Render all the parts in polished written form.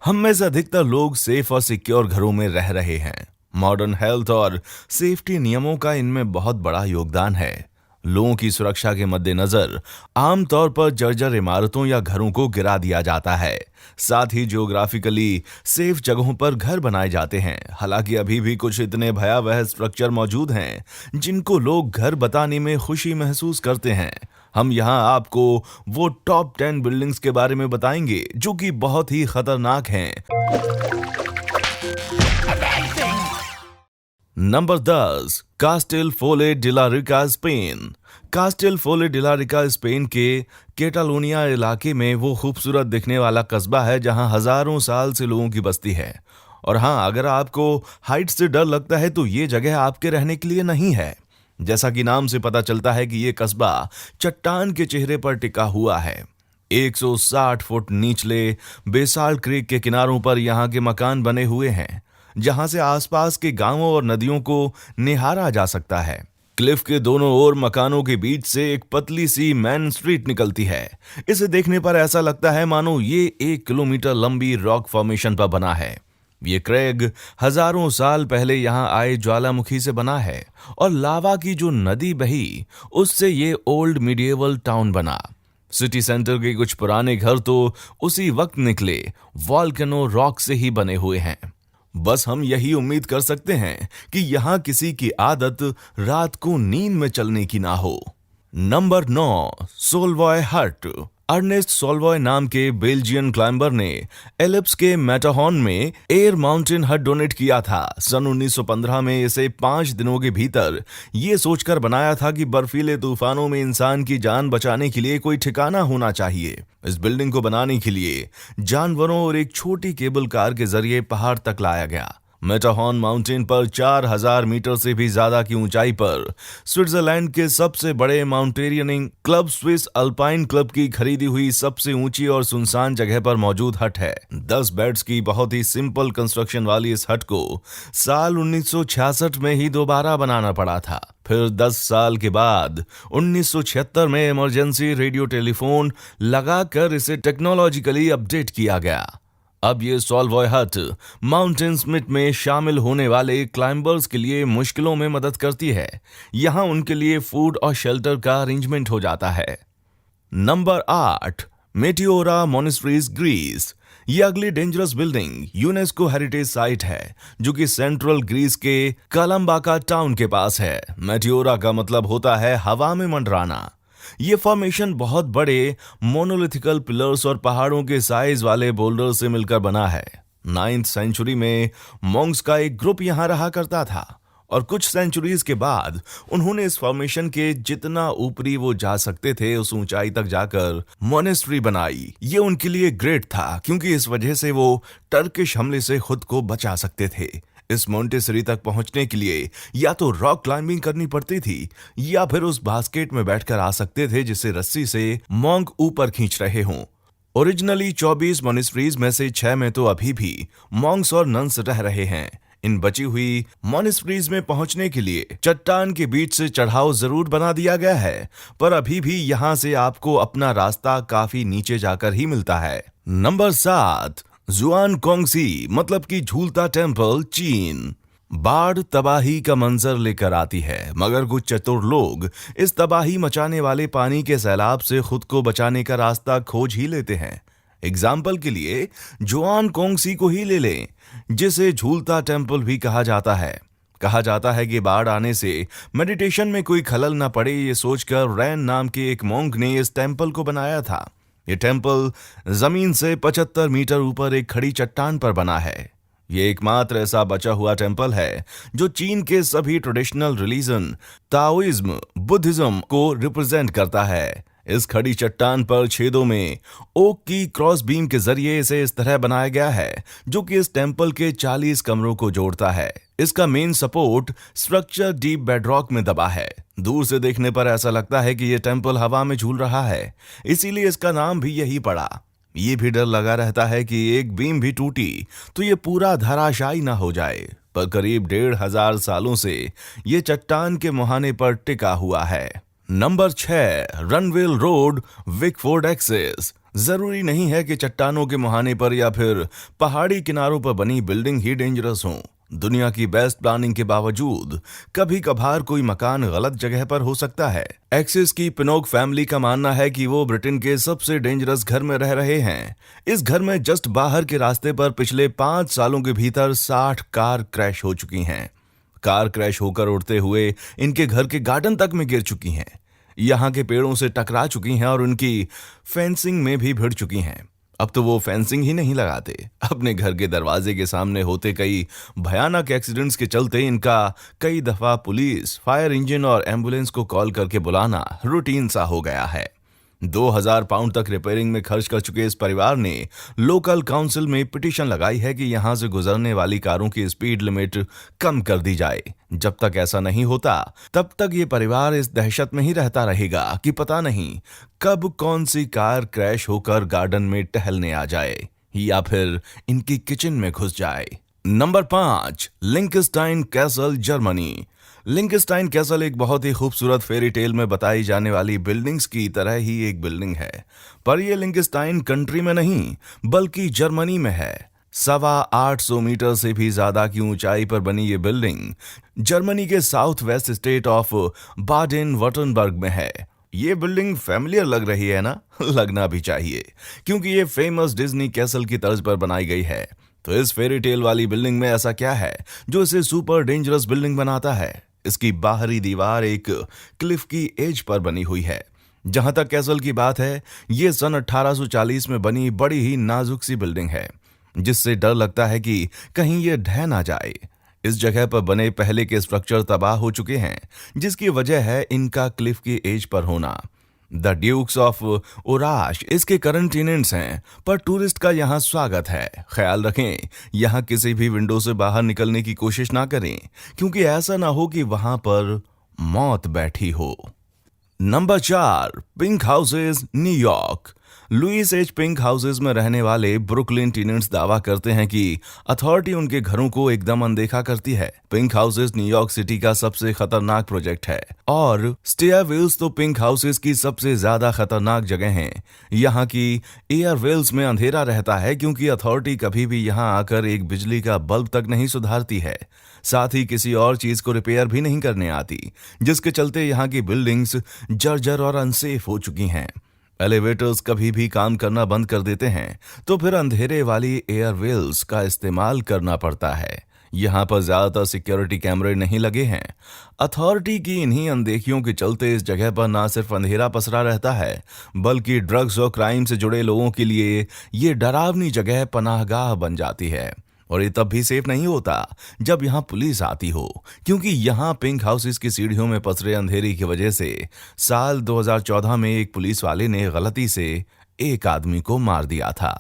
हम में से अधिकतर लोग सेफ और सिक्योर घरों में रह रहे हैं। मॉडर्न हेल्थ और सेफ्टी नियमों का इनमें बहुत बड़ा योगदान है। लोगों की सुरक्षा के मद्देनजर आमतौर पर जर्जर इमारतों या घरों को गिरा दिया जाता है। साथ ही जियोग्राफिकली सेफ जगहों पर घर बनाए जाते हैं। हालांकि अभी भी कुछ इतने भयावह स्ट्रक्चर मौजूद हैं जिनको लोग घर बताने में खुशी महसूस करते हैं। हम यहाँ आपको वो टॉप 10 बिल्डिंग्स के बारे में बताएंगे जो कि बहुत ही खतरनाक हैं। Number 10, castle फोले de la Rica, Spain. Castle फोले de la Rica Spain के कैटालोनिया इलाके में वो खूबसूरत दिखने वाला कस्बा है जहां हजारों साल से लोगों की बस्ती है। और हाँ, अगर आपको हाइट से डर लगता है तो ये जगह आपके रहने के लिए नहीं है। जैसा कि नाम से पता चलता है कि ये कस्बा चट्टान के चेहरे पर टिका हुआ है। 160 फुट निचले बेसाल्ट क्रीक के किनारों पर यहाँ के मकान बने हुए हैं जहां से आसपास के गांवों और नदियों को निहारा जा सकता है। क्लिफ के दोनों ओर मकानों के बीच से एक पतली सी मेन स्ट्रीट निकलती है। इसे देखने पर ऐसा लगता है मानो ये 1 किलोमीटर लंबी रॉक फॉर्मेशन पर बना है। ये क्रेग हजारों साल पहले यहाँ आए ज्वालामुखी से बना है और लावा की जो नदी बही उससे ये ओल्ड मिडिएवल टाउन बना। सिटी सेंटर के कुछ पुराने घर तो उसी वक्त निकले वॉल्केनो रॉक से ही बने हुए हैं। बस हम यही उम्मीद कर सकते हैं कि यहां किसी की आदत रात को नींद में चलने की ना हो। नंबर 9, सोलवॉय हट। अर्नेस्ट सोलवॉय नाम के बेल्जियन क्लाइंबर ने एलिप्स के मैटाहॉर्न में एयर माउंटेन हट डोनेट किया था। सन 1915 में इसे 5 दिनों के भीतर ये सोचकर बनाया था कि बर्फीले तूफानों में इंसान की जान बचाने के लिए कोई ठिकाना होना चाहिए। इस बिल्डिंग को बनाने के लिए जानवरों और एक छोटी केबल कार के जरिए पहाड़ तक लाया गया। मैटाहॉर्न माउंटेन पर 4000 मीटर से भी ज्यादा की ऊंचाई पर स्विट्जरलैंड के सबसे बड़े mountaineering club Swiss alpine club की खरीदी हुई सबसे ऊंची और सुनसान जगह पर मौजूद हट है। 10 बेड्स की बहुत ही सिंपल कंस्ट्रक्शन वाली इस हट को साल 1966 में ही दोबारा बनाना पड़ा था। फिर 10 साल के बाद 1976 में इमरजेंसी रेडियो टेलीफोन लगाकर इसे टेक्नोलॉजिकली अपडेट किया गया। अब ये सोलवॉय हट माउंटेन स्मिथ में शामिल होने वाले क्लाइंबर्स के लिए मुश्किलों में मदद करती है। यहां उनके लिए फूड और शेल्टर का अरेंजमेंट हो जाता है। Number 8, Meteora monasteries, Greece. ये अगली dangerous building UNESCO heritage site है जो कि सेंट्रल ग्रीस के कलम्बाका टाउन के पास है। मेटिओरा का मतलब होता है हवा में मंडराना। ये फॉर्मेशन बहुत बड़े मोनोलिथिकल पिलर्स और पहाड़ों के साइज वाले बोल्डर से मिलकर बना है। 9th सेंचुरी में मॉन्क्स का एक ग्रुप यहां रहा करता था और कुछ सेंचुरीज के बाद उन्होंने इस फॉर्मेशन के जितना ऊपरी वो जा सकते थे उस ऊंचाई तक जाकर मोनेस्ट्री बनाई। ये उनके लिए ग्रेट था क्योंकि इस वजह से वो टर्किश हमले से खुद को बचा सकते थे। इस मोंटेसरी तक पहुंचने के लिए या तो रॉक क्लाइंबिंग करनी पड़ती थी या फिर उस बास्केट में बैठकर आ सकते थे जिसे रस्सी से मॉन्क ऊपर खींच रहे हों। ओरिजिनली 24 मोनेस्ट्रीज में से 6 में तो अभी भी मॉन्क्स और नन्स रह रहे हैं। इन बची हुई मोनेस्ट्रीज में पहुंचने के लिए चट्टान के बीच से चढ़ाव जरूर बना दिया गया है, पर अभी भी यहां से आपको अपना रास्ता काफी नीचे जाकर ही मिलता है। नंबर 7, जुआन कोंगसी मतलब कि झूलता टेम्पल, चीन। बाढ़ तबाही का मंजर लेकर आती है, मगर कुछ चतुर लोग इस तबाही मचाने वाले पानी के सैलाब से खुद को बचाने का रास्ता खोज ही लेते हैं। एग्जाम्पल के लिए जुआन कोंगसी को ही ले लें, जिसे झूलता टेम्पल भी कहा जाता है। कहा जाता है कि बाढ़ आने से मेडिटेशन में कोई खलल न पड़े ये सोचकर रैन नाम के एक मॉन्क ने इस टेम्पल को बनाया था। ये टेम्पल जमीन से 75 मीटर ऊपर एक खड़ी चट्टान पर बना है। ये एकमात्र ऐसा बचा हुआ टेम्पल है जो चीन के सभी ट्रेडिशनल रिलीजन ताओइज्म, बुद्धिज्म को रिप्रेजेंट करता है। इस खड़ी चट्टान पर छेदों में ओक की क्रॉस बीम के जरिए इसे इस तरह बनाया गया है जो कि इस टेम्पल के 40 कमरों को जोड़ता है। इसका main support structure deep bedrock में दबा है। दूर से देखने पर ऐसा लगता है कि यह टेम्पल हवा में झूल रहा है, इसीलिए इसका नाम भी यही पड़ा। ये भी डर लगा रहता है कि एक बीम भी टूटी तो ये पूरा धराशायी ना हो जाए, पर करीब 1500 सालों से ये चट्टान के मुहाने पर टिका हुआ है। Number 6, Runwell Road, Wickford Essex. जरूरी नहीं है कि चट्टानों के मुहाने पर या फिर पहाड़ी किनारों पर बनी बिल्डिंग ही डेंजरस हो। दुनिया की बेस्ट प्लानिंग के बावजूद कभी कभार कोई मकान गलत जगह पर हो सकता है। एक्सिस की पिनोक फैमिली का मानना है कि वो ब्रिटेन के सबसे डेंजरस घर में रह रहे हैं। इस घर में जस्ट बाहर के रास्ते पर पिछले 5 सालों के भीतर 60 कार क्रैश हो चुकी हैं। कार क्रैश होकर उड़ते हुए इनके घर के गार्डन तक में गिर चुकी हैं, यहाँ के पेड़ों से टकरा चुकी हैं और उनकी फेंसिंग में भी भिड़ चुकी हैं। अब तो वो फेंसिंग ही नहीं लगाते। अपने घर के दरवाजे के सामने होते कई भयानक एक्सीडेंट्स के चलते इनका कई दफा पुलिस, फायर इंजन और एम्बुलेंस को कॉल करके बुलाना रूटीन सा हो गया है। 2000 पाउंड तक रिपेयरिंग में खर्च कर चुके इस परिवार ने लोकल काउंसिल में पिटीशन लगाई है कि यहां से गुजरने वाली कारों की स्पीड लिमिट कम कर दी जाए। जब तक ऐसा नहीं होता तब तक ये परिवार इस दहशत में ही रहता रहेगा कि पता नहीं कब कौन सी कार क्रैश होकर गार्डन में टहलने आ जाए या फिर इनकी किचन में घुस जाए। Number 5, Lichtenstein castle, Germany. Lichtenstein castle एक बहुत ही खूबसूरत फेरी टेल में बताई जाने वाली बिल्डिंग्स की तरह ही एक बिल्डिंग है, पर यह लिंकस्टाइन कंट्री में नहीं बल्कि जर्मनी में है। 850 मीटर से भी ज्यादा की ऊंचाई पर बनी ये बिल्डिंग जर्मनी के साउथ वेस्ट स्टेट ऑफ बाडेन वर्टनबर्ग में है। ये बिल्डिंग फैमिलियर लग रही है ना? लगना भी चाहिए, क्योंकि ये फेमस डिज्नी कैसल की तर्ज पर बनाई गई है। तो इस फेरी टेल वाली बिल्डिंग में ऐसा क्या है जो इसे सुपर डेंजरस बिल्डिंग बनाता है? इसकी बाहरी दीवार एक क्लिफ की एज पर बनी हुई है। जहां तक कैसल की बात है, ये सन 1840 में बनी बड़ी ही नाजुक सी बिल्डिंग है, जिससे डर लगता है कि कहीं ये ढह ना जाए। इस जगह पर बने पहले के स्ट्रक्चर तबाह हो चुके हैं, जिसकी वजह है इनका क्लिफ की एज पर होना। द ड्यूक्स ऑफ ओराश इसके करंट टेनेंट्स हैं, पर टूरिस्ट का यहाँ स्वागत है। ख्याल रखें, यहाँ किसी भी विंडो से बाहर निकलने की कोशिश ना करें, क्योंकि ऐसा ना हो कि वहां पर मौत बैठी हो। नंबर 4, पिंक हाउसेज, न्यूयॉर्क। लुइस एच पिंक हाउसेज में रहने वाले ब्रुकलिन टेनेंट्स दावा करते हैं कि अथॉरिटी उनके घरों को एकदम अनदेखा करती है। पिंक हाउसेज न्यूयॉर्क सिटी का सबसे खतरनाक प्रोजेक्ट है और स्टेयरवेल्स तो पिंक हाउसेज की सबसे ज्यादा खतरनाक जगह हैं। यहाँ की एयरवेल्स में अंधेरा रहता है क्योंकि अथॉरिटी कभी भी यहाँ आकर एक बिजली का बल्ब तक नहीं सुधारती है, साथ ही किसी और चीज को रिपेयर भी नहीं करने आती, जिसके चलते यहाँ की बिल्डिंग्स जर्जर और अनसेफ हो चुकी हैं। एलिवेटर्स कभी भी काम करना बंद कर देते हैं तो फिर अंधेरे वाली एयरवेल्स का इस्तेमाल करना पड़ता है। यहाँ पर ज्यादातर सिक्योरिटी कैमरे नहीं लगे हैं। अथॉरिटी की इन्हीं अनदेखियों के चलते इस जगह पर ना सिर्फ अंधेरा पसरा रहता है, बल्कि ड्रग्स और क्राइम से जुड़े लोगों के लिए ये डरावनी जगह पनाहगाह बन जाती है। और ये तब भी सेफ नहीं होता जब यहाँ पुलिस आती हो, क्योंकि यहाँ पिंक हाउसेस की सीढ़ियों में पसरे अंधेरे की वजह से साल 2014 में एक पुलिस वाले ने गलती से एक आदमी को मार दिया था।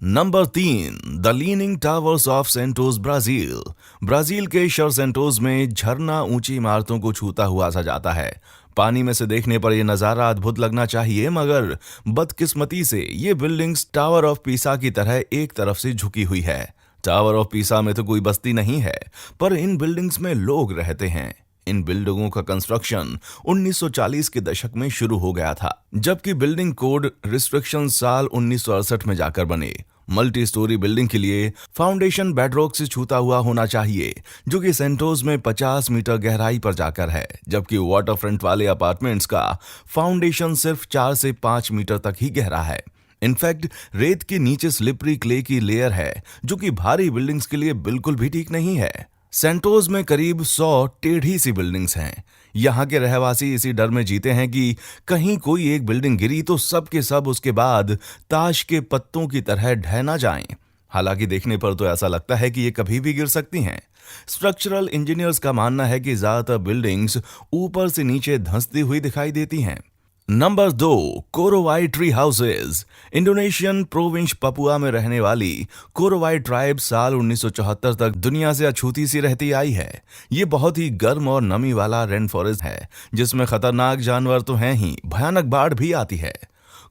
Number 3, the leaning towers of Santos, Brazil. Brazil के शहर सेंटोस में झरना ऊंची इमारतों को छूता हुआ सा जाता है। पानी में से देखने पर यह नजारा अद्भुत लगना चाहिए, मगर बदकिस्मती से ये बिल्डिंग्स टावर ऑफ पीसा की तरह एक तरफ से झुकी हुई है। टावर ऑफ पीसा में तो कोई बस्ती नहीं है, पर इन बिल्डिंग्स में लोग रहते हैं। इन बिल्डिंगों का कंस्ट्रक्शन 1940 के दशक में शुरू हो गया था, जबकि बिल्डिंग कोड रिस्ट्रिक्शन साल 1968 में जाकर बने। मल्टी स्टोरी बिल्डिंग के लिए फाउंडेशन बेडरॉक से छूता हुआ होना चाहिए, जो कि सेंटोस में 50 मीटर गहराई पर जाकर है, जबकि वाटर फ्रंट वाले अपार्टमेंट्स का फाउंडेशन सिर्फ 4 से 5 मीटर तक ही गहरा है। इनफैक्ट रेत के नीचे स्लिपरी क्ले की लेयर है, जो कि भारी बिल्डिंग्स के लिए बिल्कुल भी ठीक नहीं है। सेंटोस में करीब 100 टेढ़ी सी बिल्डिंग्स हैं। यहाँ के रहवासी इसी डर में जीते हैं कि कहीं कोई एक बिल्डिंग गिरी तो सब के सब उसके बाद ताश के पत्तों की तरह ढह ना जाएं। हालांकि देखने पर तो ऐसा लगता है कि ये कभी भी गिर सकती हैं। स्ट्रक्चरल इंजीनियर्स का मानना है कि ज्यादातर बिल्डिंग्स ऊपर से नीचे धंसती हुई दिखाई देती हैं। Number 2, Korowai tree houses. Indonesian province Papua में रहने वाली कोरोवाई ट्राइब साल 1974 तक दुनिया से अछूती सी रहती आई है। ये बहुत ही गर्म और नमी वाला रेन फॉरेस्ट है, जिसमें खतरनाक जानवर तो हैं ही, भयानक बाढ़ भी आती है।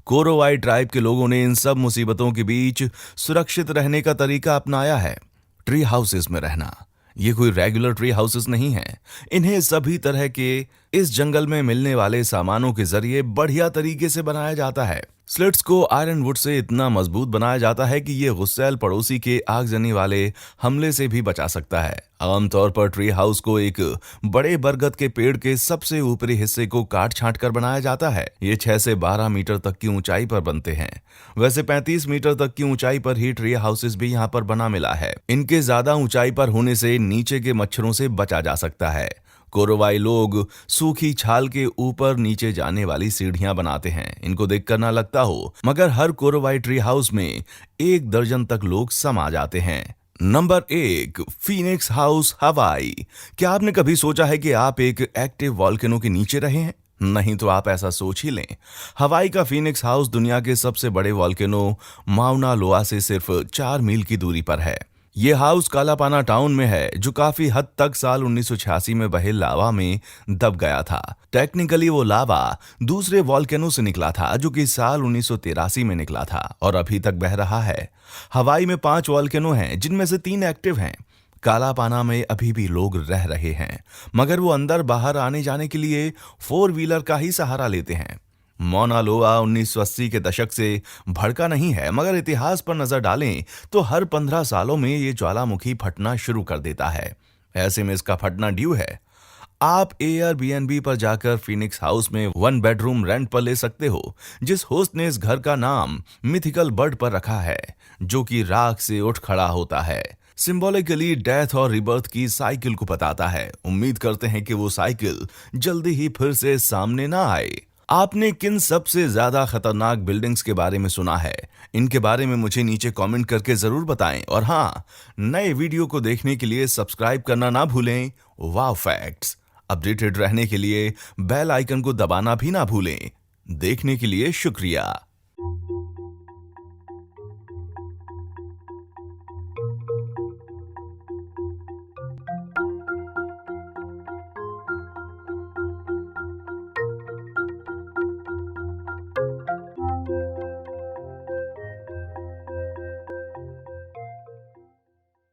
कोरोवाई ट्राइब के लोगों ने इन सब मुसीबतों के बीच सुरक्षित रहने का तरीका अपनाया है, ट्री हाउसेस में रहना। ये कोई रेगुलर ट्री हाउसेस नहीं है। इन्हें सभी तरह के इस जंगल में मिलने वाले सामानों के जरिए बढ़िया तरीके से बनाया जाता है। स्लिट्स को आयरन वुड से इतना मजबूत बनाया जाता है कि ये गुस्सैल पड़ोसी के आगजनी वाले हमले से भी बचा सकता है। आमतौर पर ट्री हाउस को एक बड़े बरगद के पेड़ के सबसे ऊपरी हिस्से को काट छांट कर बनाया जाता है। ये 6 से 12 मीटर तक की ऊंचाई पर बनते हैं। वैसे 35 मीटर तक की ऊंचाई पर ही ट्री हाउसेस भी यहाँ पर बना मिला है। इनके ज्यादा ऊंचाई पर होने से नीचे के मच्छरों से बचा जा सकता है। कोरोवाई लोग सूखी छाल के ऊपर नीचे जाने वाली सीढ़ियां बनाते हैं। इनको देखकर ना लगता हो, मगर हर कोरोवाई ट्री हाउस में 1 दर्जन तक लोग समा जाते हैं। नंबर 1, फीनिक्स हाउस, हवाई। क्या आपने कभी सोचा है कि आप एक एक्टिव वॉल्केनो के नीचे रहे हैं? नहीं तो आप ऐसा सोच ही लें। हवाई का फीनिक्स हाउस दुनिया के सबसे बड़े वॉल्केनो माउना लोआ से सिर्फ 4 मील की दूरी पर है। ये हाउस कालापाना टाउन में है, जो काफी हद तक साल 1986 में बहे लावा में दब गया था। टेक्निकली वो लावा दूसरे वॉल्केनो से निकला था, जो कि साल 1983 में निकला था और अभी तक बह रहा है। हवाई में 5 वॉल्केनो हैं, जिनमें से 3 एक्टिव हैं। कालापाना में अभी भी लोग रह रहे हैं, मगर वो अंदर बाहर आने जाने के लिए 4 व्हीलर का ही सहारा लेते हैं। मौना लोआ 1980 के दशक से भड़का नहीं है, मगर इतिहास पर नजर डालें तो हर 15 सालों में ये ज्वालामुखी फटना शुरू कर देता है। ऐसे में इसका फटना ड्यू है। आप एयरबीएनबी पर जाकर फीनिक्स हाउस में 1 बेडरूम रेंट पर ले सकते हो, जिस होस्ट ने इस घर का नाम मिथिकल बर्ड पर रखा है, जो कि राख से उठ खड़ा होता है। सिंबॉलिकली डेथ और रिबर्थ की साइकिल को बताता है। उम्मीद करते हैं कि वो साइकिल जल्दी ही फिर से सामने ना आए। आपने किन सबसे ज्यादा खतरनाक बिल्डिंग्स के बारे में सुना है? इनके बारे में मुझे नीचे कमेंट करके जरूर बताएं। और हाँ, नए वीडियो को देखने के लिए सब्सक्राइब करना ना भूलें। वाव फैक्ट्स अपडेटेड रहने के लिए बेल आइकन को दबाना भी ना भूलें। देखने के लिए शुक्रिया।